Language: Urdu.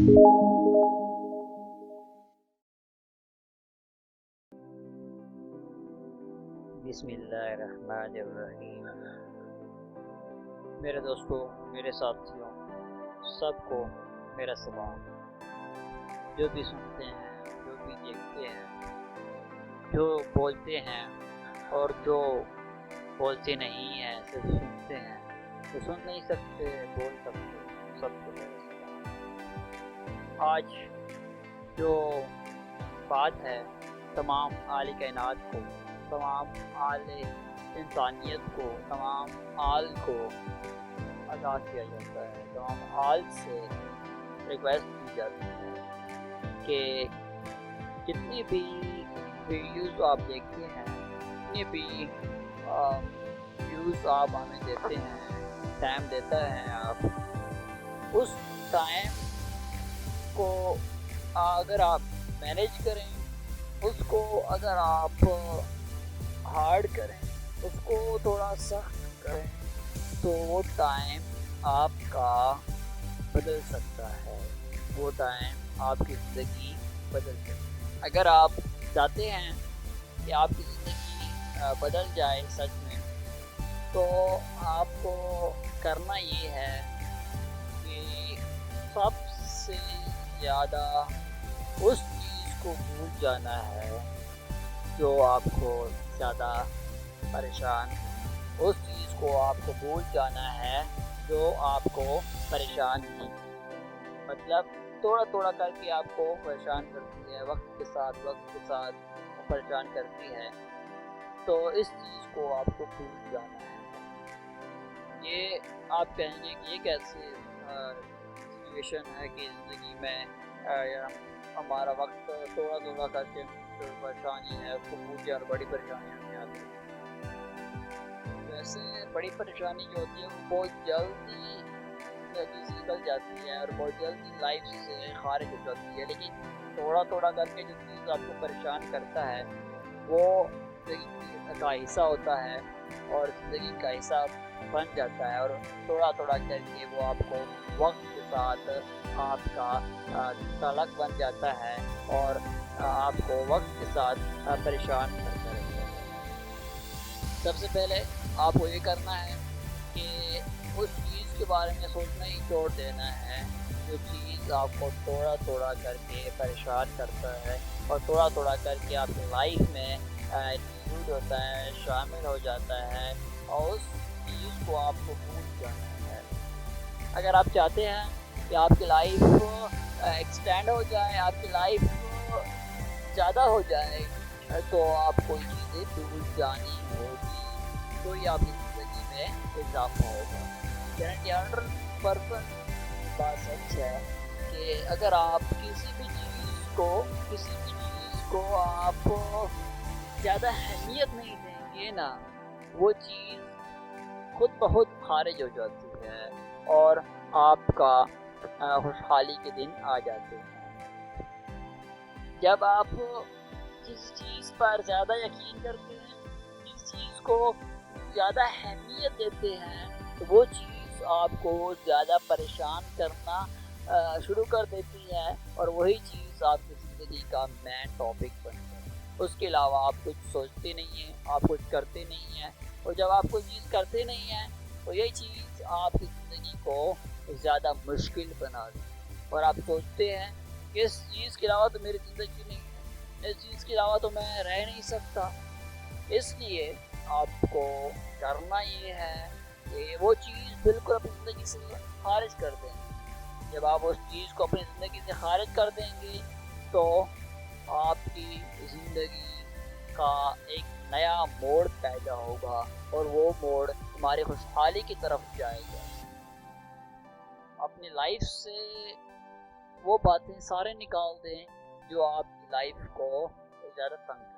بسم اللہ الرحمن الرحیم۔ میرے دوستوں، میرے ساتھیوں، سب کو میرا سلام۔ جو بھی سنتے ہیں، جو بھی دیکھتے ہیں، جو بولتے ہیں اور جو بولتے نہیں ہیں، صرف سنتے ہیں، تو سن نہیں سکتے، بول سکتے، سب کو میرا سلام۔ آج جو بات ہے، تمام اہل کائنات کو، تمام اہل انسانیت کو، تمام اہل کو آگاہ کیا جاتا ہے، تمام اہل سے ریکویسٹ کی جاتی ہے کہ جتنی بھی ویڈیوز آپ دیکھتے ہیں، جتنی بھی ویوز آپ ہمیں دیتے ہیں، ٹائم دیتا ہے آپ، اس ٹائم کو اگر آپ مینیج کریں، اس کو اگر آپ ہارڈ کریں، اس کو تھوڑا سخت کریں، تو وہ ٹائم آپ کا بدل سکتا ہے، وہ ٹائم آپ کی زندگی بدل سکتی ہے۔ اگر آپ چاہتے ہیں کہ آپ کی زندگی بدل جائے سچ میں، تو آپ کو کرنا یہ ہے کہ سب سے زیادہ اس چیز کو بھول جانا ہے جو آپ کو زیادہ پریشان، اس چیز کو آپ کو بھول جانا ہے جو آپ کو پریشان کی، مطلب تھوڑا کر کے آپ کو پریشان کرتی ہے، وقت کے ساتھ پریشان کرتی ہے، تو اس چیز کو آپ کو بھول جانا ہے۔ یہ آپ کہیں گے کہ یہ کیسے سچویشن ہے کہ زندگی میں ہمارا وقت تھوڑا کر کے جو پریشانی ہے اس کو بھول جائے، اور بڑی پریشانی ہمیں آتی ہے۔ ویسے بڑی پریشانی جو ہوتی ہے وہ بہت جلدی زندگی سے نکل جاتی ہے اور بہت جلدی لائف سے خارج ہو جاتی ہے، لیکن تھوڑا کر کے جو چیز آپ کو پریشان کرتا ہے وہ زندگی کا حصہ ہوتا ہے اور زندگی کا حصہ بن جاتا ہے، اور تھوڑا کر کے وہ آپ کو وقت کے ساتھ آپ کا تعلق بن جاتا ہے اور آپ کو وقت کے ساتھ پریشان کرتا رہتا ہے۔ سب سے پہلے آپ کو یہ کرنا ہے کہ اس چیز کے بارے میں سوچنا ہی چھوڑ دینا ہے جو چیز آپ کو تھوڑا کر کے پریشان کرتا ہے اور تھوڑا کر کے آپ کی لائف میں انکلوڈ ہوتا ہے، شامل ہو جاتا ہے، اور اس چیز کو آپ کو بھول جانا ہے۔ اگر آپ چاہتے ہیں کہ آپ کی لائف ایکسٹینڈ ہو جائے، آپ کی لائف زیادہ ہو جائے، تو آپ کو یہ چیزیں بھول جانی ہوگی، تو یہ آپ کی زندگی میں اضافہ ہوگا۔ 100% بات سچ ہے کہ اگر آپ کسی بھی چیز کو آپ زیادہ اہمیت نہیں دیں گے نا، وہ چیز خود بخود خارج ہو جاتی ہے اور آپ کا خوشحالی کے دن آ جاتے ہیں۔ جب آپ جس چیز پر زیادہ یقین کرتے ہیں، جس چیز کو زیادہ اہمیت دیتے ہیں، تو وہ چیز آپ کو زیادہ پریشان کرنا شروع کر دیتی ہے، اور وہی چیز آپ کی زندگی کا مین ٹاپک بنتا ہے۔ اس کے علاوہ آپ کچھ سوچتے نہیں ہیں، آپ کچھ کرتے نہیں ہیں، اور جب آپ کوئی چیز کرتے نہیں ہیں تو یہ چیز آپ کی زندگی کو زیادہ مشکل بنا دی، اور آپ سوچتے ہیں کہ اس چیز کے علاوہ تو میری زندگی نہیں ہے، اس چیز کے علاوہ تو میں رہ نہیں سکتا۔ اس لیے آپ کو کرنا یہ ہے کہ وہ چیز بالکل اپنی زندگی سے خارج کر دیں۔ جب آپ اس چیز کو اپنی زندگی سے خارج کر دیں گے تو آپ کی زندگی کا ایک نیا موڑ پیدا ہوگا، اور وہ موڑ ہماری خوشحالی کی طرف جائے گا۔ اپنی لائف سے وہ باتیں سارے نکال دیں جو آپ کی لائف کو زیادہ تنگ کریں۔